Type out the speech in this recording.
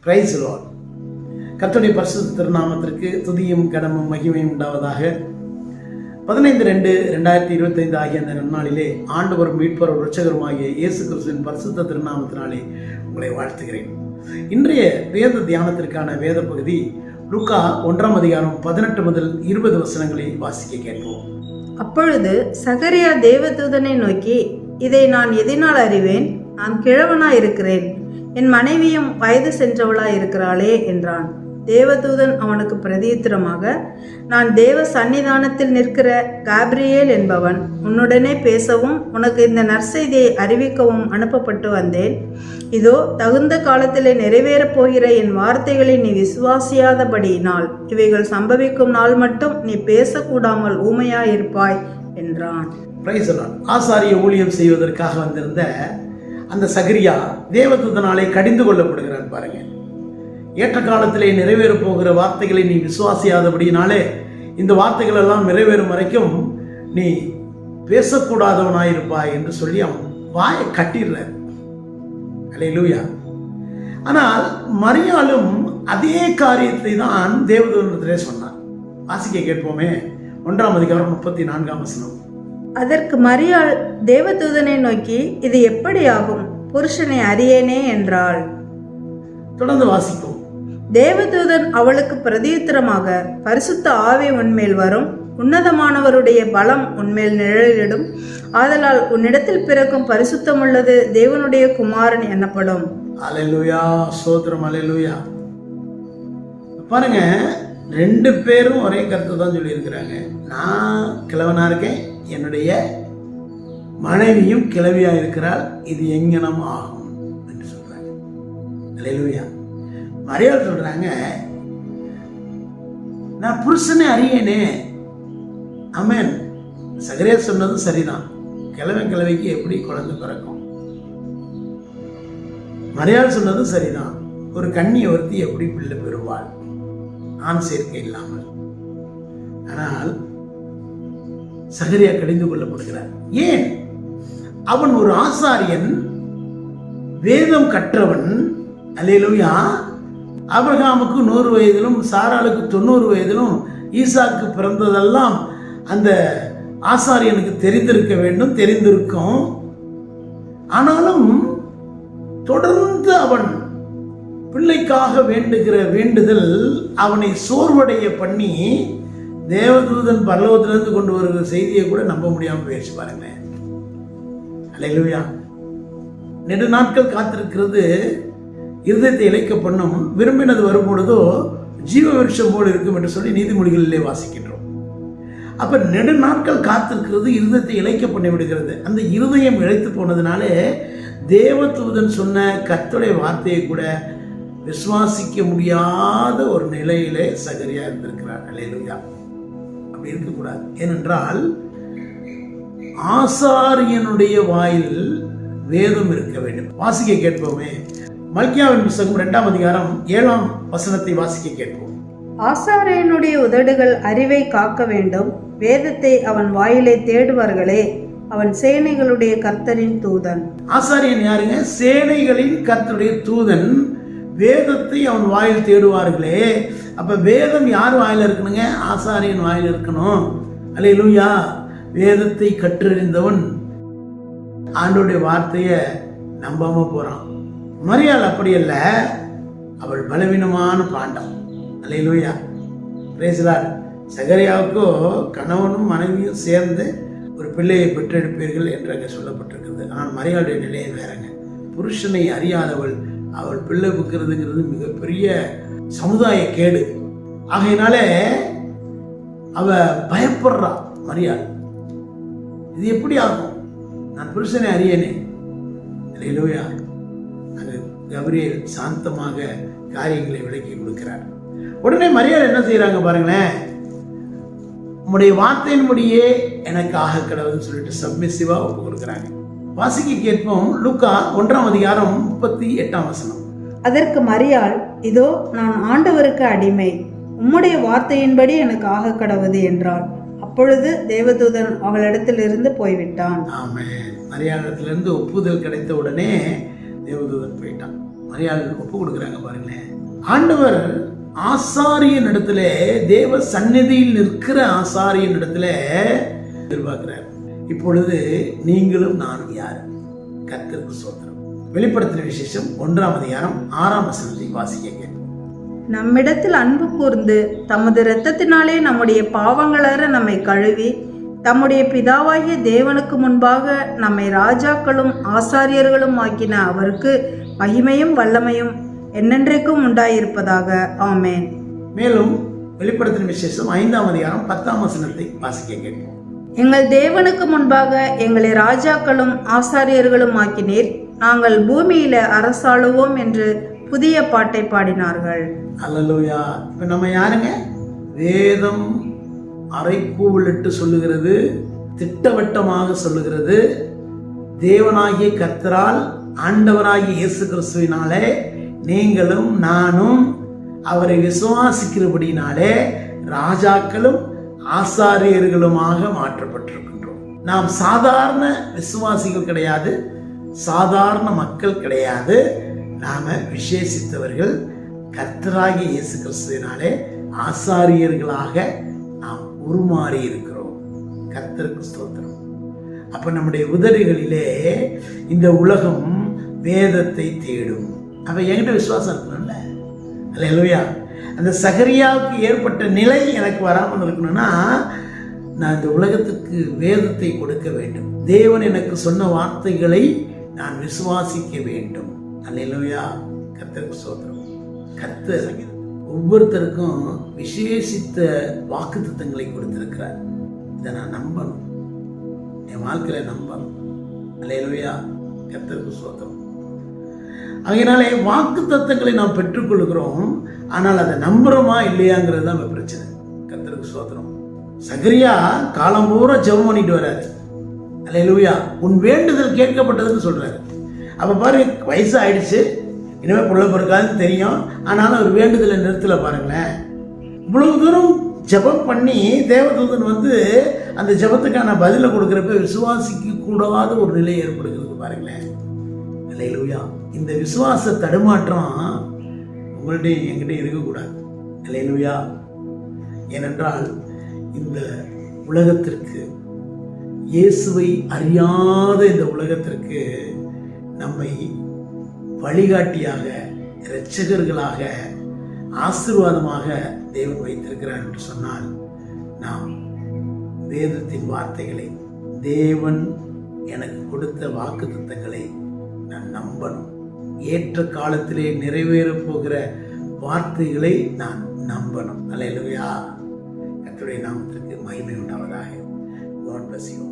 Price Lord. கர்த்தருடைய பரிசுத்த திருநாமத்திற்கு துதியும் கனமும் மகிமையும் உண்டாவதாக. 15/2/2025 ஆகிய அந்த நன்னாளிலே ஆண்டவரும் மீட்பரும் இரட்சகருமாகிய இயேசு கிறிஸ்துவின் பரிசுத்த திருநாமத்தினாலே உங்களை வாழ்த்துகிறேன். இன்றைய வேத தியானத்திற்கான வேத பகுதி லூக்கா 1 முதல் 20 வசனங்களை வாசிக்க கேட்போம். அப்பொழுது சகரியா தேவதூதனை நோக்கி, இதை நான் எதினால் அறிவேன்? நான் கிழவனாய் இருக்கிறேன், என் மனைவியும் வயது சென்றவளாய் இருக்கிறாளே என்றான். தேவதூதன் அவனுக்கு பிரதியுத்தரமாக, நான் தேவ சன்னிதானத்தில் நிற்கிற காப்ரியேல் என்பவன். உன்னுடனே பேசவும் உனக்கு இந்த நற்செய்தியை அறிவிக்கவும் அனுப்பப்பட்டு வந்தேன். இதோ, தகுந்த காலத்திலே நிறைவேறப் போகிற என் வார்த்தைகளை நீ விசுவாசியாதபடியினால் இவைகள் சம்பவிக்கும் நாள் மட்டும் நீ பேசக்கூடாமல் ஊமையாயிருப்பாய் என்றான். ஆசாரிய ஊழியம் செய்வதற்காக வந்திருந்த அந்த சகரியா தேவதூதனாலே கடிந்து கொள்ளப்படுகிறான். பாருங்க, ஏற்ற காலத்திலே நிறைவேறப் போகிற வார்த்தைகளை நீ விசுவாசியாதபடினாலே இந்த வார்த்தைகள் எல்லாம் நிறைவேறும் வரைக்கும் நீ பேசக்கூடாதவனாயிருப்பாய் என்று சொல்லி அவன் வாயை கட்டிடுறார். அல்லேலூயா. ஆனால் மரியாளும் அதே காரியத்தை தான் தேவதூதனிடத்திலே சொன்னார். வாசிக்க கேட்போமே. 1 அதற்கு மரியாள் தேவதூதனை நோக்கி, இது எப்படி ஆகும்? புருஷனை அறியேனே என்றாள். தொடர்ந்து வாசிப்போம். தேவதூதன் அவளுக்கு பிரதியுத்தரமாக, பரிசுத்த ஆவி உன்மேல் வரும், உன்னதமானவருடைய பலம் உன்மேல் நிழலிடும். ஆதலால் உன்னிடத்தில் பிறக்கும் பரிசுத்தமுள்ளது தேவனுடைய குமாரன் எனப்படும். அல்லேலூயா, ஸ்தோத்திரம், அல்லேலூயா. பாருங்க, 2 பேரும் ஒரே கருத்து தான் சொல்லி இருக்கிறாங்க. நான் கிழவனா இருக்கேன், என்னுடைய மனைவியும் கிழவியா இருக்கிறாள், இது எங்கனம் ஆகும் என்று சொல்றாங்க. அல்லேலூயா. மரியாள் சொல்றாங்க, நான் புருஷனை அறியேனே. ஆமென். சகரியா சொன்னதும் சரிதான். கிழவன் கிழவிக்கு எப்படி குழந்தை பிறக்கும்? மரியாள் சொன்னதும் சரிதான். ஒரு கன்னி ஒருத்தி எப்படி பிள்ளை பெறுவாள் ஆண் சேர்க்கை இல்லாமல்? ஆனால் சகரியா கடிந்து கொள்ளப்படுகிறார். ஏன்? அவன் ஒரு ஆசாரியன், வேதம் கற்றவன். அல்லேலூயா. ஆபிரகாமுக்கு 100 வயதிலும் சாராளுக்கு 90 வயதிலும் ஈசாக்கு பிறந்ததெல்லாம் அந்த ஆசாரியனுக்கு தெரிந்திருக்க வேண்டும், தெரிந்திருக்கும். ஆனாலும் தொடர்ந்து அவன் பிள்ளைக்காக வேண்டுகிற வேண்டுதல் அவனை சோர்வடைய பண்ணி தேவதூதன் பரலோகத்திலிருந்து கொண்டு வருகிற செய்தியை கூட நம்ப முடியாமல் போயிடுச்சு. பாருங்களேன். அல்லேலூயா. நெடு நாட்கள் காத்திருக்கிறது இருதயத்தை இழைக்க பண்ணும், விரும்பினது வரும்பொழுதோ ஜீவ விருட்சம் போல் இருக்கும் என்று சொல்லி நீதிமொழிகளிலே வாசிக்கின்றோம். அப்ப நெடு நாட்கள் காத்திருக்கிறது இருதயத்தை இழைக்க பண்ணி விடுகிறது. அந்த இருதயம் இழைத்து போனதுனாலே தேவதூதன் சொன்ன கர்த்தருடைய வார்த்தையை கூட விசுவாசிக்க முடியாத ஒரு நிலையிலே சகரியா இருந்திருக்கிறார். அல்லேலூயா. அப்படி இருக்கக்கூடாது. ஏனென்றால் ஆசாரியனுடைய வாயில் வேதம் இருக்க வேண்டும். வாசிக்க கேட்போமே. மல்கியாவின் புத்தகம் 2 வாசிக்க கேட்போம். ஆசாரியனுடைய உதடுகள் அறிவை காக்க வேண்டும், வேதத்தை அவன் வாயிலை தேடுவார்களே, அவன் சேனைகளுடைய கர்த்தரின் தூதன். ஆசாரியன் யாருங்க? சேனைகளின் கர்த்தருடைய தூதன். வேதத்தை அவன் வாயில் தேடுவார்களே. அப்ப வேதம் யார் வாயில இருக்கணுங்க? ஆசாரியன் வாயில் இருக்கணும். அல்லேலூயா. வேதத்தை கற்றறிந்தவன் ஆண்டவருடைய வார்த்தையை நம்பாம போறான். மரியாள் அப்படி அல்ல, அவள் பலவீனமான பாண்டம். அல்லேலூயா. Praise the Lord. சகரியாவுக்கோ கணவனும் மனைவியும் சேர்ந்து ஒரு பிள்ளையை பெற்றெடுப்பீர்கள் என்று சொல்லப்பட்டிருக்கிறது. ஆனால் மரியாளுடைய நிலையை வேறங்க. புருஷனை அறியாதவள், அவள் பிள்ளை புக்கிறதுங்கிறது மிகப்பெரிய சமுதாய கேடு. ஆகையினாலே அவ பயப்படுறா மரியாள். இது எப்படி ஆகும்? நான் புருஷனை அறியனே. அல்லேலூயா. அது கபிரியேல் சாந்தமாக காரியங்களை விளக்கி கொடுக்கிறார். உடனே மரியாள் என்ன செய்யறாங்க பாருங்களேன். உம்முடைய வார்த்தையின்படியே எனக்கு ஆக கடவுள்னு சொல்லிட்டு சப்மிசிவா ஒப்பு கொடுக்குறாங்க. வாசிக்க கேட்போம். லூக்கா 1:38. அதற்கு மரியாள், இதோ, நான் ஆண்டவருக்கு அடிமை, உம்முடைய வார்த்தையின்படி எனக்கு ஆக கடவுது என்றாள். அப்பொழுது தேவதூதன் அவளிடத்திலிருந்து போய்விட்டான். ஆமென். மரியாளிடத்திலிருந்து ஒப்புதல் கிடைத்த உடனே தேவதூதன் போயிட்டான். மரியாள் ஒப்பு கொடுக்குறாங்க பாருங்களேன். ஆண்டவர் ஆசாரியன் இடத்துல, தேவ சந்நிதியில் நிற்கிற ஆசாரியன் இடத்துல எதிர்பார்க்கிறார். இப்பொழுது நீங்களும் நானும் யார்? கர்த்தருக்கு ஸ்தோத்திரம். வெளிப்படுத்தின விசேஷம் 1ஆம் அதிகாரம் 6ஆம் வசனத்தை வாசிக்க. நம்மிடத்தில் அன்பு கூர்ந்து தமது இரத்தத்தினாலே நம்முடைய பாவங்களற நம்மை கழுவி தம்முடைய பிதாவாகிய தேவனுக்கு முன்பாக நம்மை ராஜாக்களும் ஆசாரியர்களும் ஆக்கின அவருக்கு மகிமையும் வல்லமையும் என்னென்றைக்கும் உண்டாயிருப்பதாக. ஆமேன். மேலும் வெளிப்படுத்தின விசேஷம் 5ஆம் அதிகாரம் 10ஆம் வசனத்தை வாசிக்க கேட்போம். எங்கள் தேவனுக்கு முன்பாக எங்களை ராஜாக்களும் ஆசாரியர்களும் ஆக்கினீர், நாங்கள் பூமியில அரசாளுவோம் என்று புதிய பாட்டை பாடினார்கள். அல்லேலூயா. இப்ப நம்ம யாருங்க? வேதம் அறைகூவலிட்டு சொல்லுகிறது, திட்டவட்டமாக சொல்லுகிறது. தேவனாகிய கர்த்தரால், ஆண்டவராகிய இயேசு கிறிஸ்துவினாலே நீங்களும் நானும் அவரை விசுவாசிக்கிறபடினாலே ராஜாக்களும் ஆசாரியர்களுமாக மாற்றப்பட்டிருக்கின்றோம். நாம் சாதாரண விசுவாசிகள் கிடையாது, சாதாரண மக்கள் கிடையாது. நாம விசேஷித்தவர்கள். கர்த்தராகிய இயேசு கிறிஸ்துவினாலே ஆசாரியர்களாக நாம் உருமாறி இருக்கிறோம். கர்த்தருக்கு ஸ்தோத்திரம். அப்ப நம்முடைய உதடுகளிலே இந்த உலகம் வேதத்தை தேடும். அப்ப என்கிட்ட விசுவாசம் இருக்கணும்ல. அல்லேலூயா. அந்த சகரியாவுக்கு ஏற்பட்ட நிலை எனக்கு வராமல் இருக்கணும்னா நான் இந்த உலகத்துக்கு வேதத்தை கொடுக்க வேண்டும். தேவன் எனக்கு சொன்ன வார்த்தைகளை நான் விசுவாசிக்க வேண்டும். அல்லேலூயா. கர்த்தருக்கு ஸ்தோத்திரம். கர்த்தர் ஒவ்வொருத்தருக்கும் விசேஷித்த வாக்குத்தத்தங்களை கொடுத்திருக்கிறார். இதை நான் நம்பணும், என் வாழ்க்கையில நம்பணும். அல்லேலூயா. கர்த்தருக்கு ஸ்தோத்திரம். அதனாலே வாக்குத்தத்தங்களை நாம் பெற்றுக்கொள்கிறோம், ஆனால் அதை நம்புறோமா இல்லையாங்கிறது தான் பிரச்சனை. கர்த்தருக்கு ஸ்தோத்திரம். சகரியா காலம் பூரா ஜெபம் பண்ணிட்டு வர்றாரு. அல்லேலூயா. உன் வேண்டுதல் கேட்கப்பட்டதுன்னு சொல்றாரு. அப்ப பாரு, வயசு ஆயிடுச்சு, இனிமேல் புள்ள பிறக்காதுன்னு தெரியும், ஆனாலும் ஒரு வேண்டுதலை நிறுத்தல. பாருங்களேன், இவ்வளவு தூரம் ஜெபம் பண்ணி தேவதூதன் வந்து அந்த ஜெபத்துக்கான பதிலை கொடுக்குறப்ப விசுவாசிக்க கூடாத ஒரு நிலை ஏற்படுகிறது. பாருங்களேன். அல்லேலூயா. இந்த விசுவாச தடுமாற்றம் உங்கள்கிட்ட என்கிட்ட இருக்கக்கூடாது. அல்லேலூயா. ஏனென்றால் இந்த உலகத்திற்கு, இயேசுவை அறியாத இந்த உலகத்திற்கு நம்மை வழிகாட்டியாக, இரட்சகர்களாக, ஆசீர்வாதமாக தேவன் வைத்திருக்கிறார் என்று சொன்னால் நாம் வேதத்தின் வார்த்தைகளை, தேவன் எனக்கு கொடுத்த வாக்குத்தத்தங்களை நான் நம்பணும். ஏற்ற காலத்திலே நிறைவேறப் போகிற வார்த்தைகளை நான் நம்பணும். அல்லேலூயா. கர்த்தருடைய நாமத்திற்கு மகிமை உண்டாவதாக. God bless you.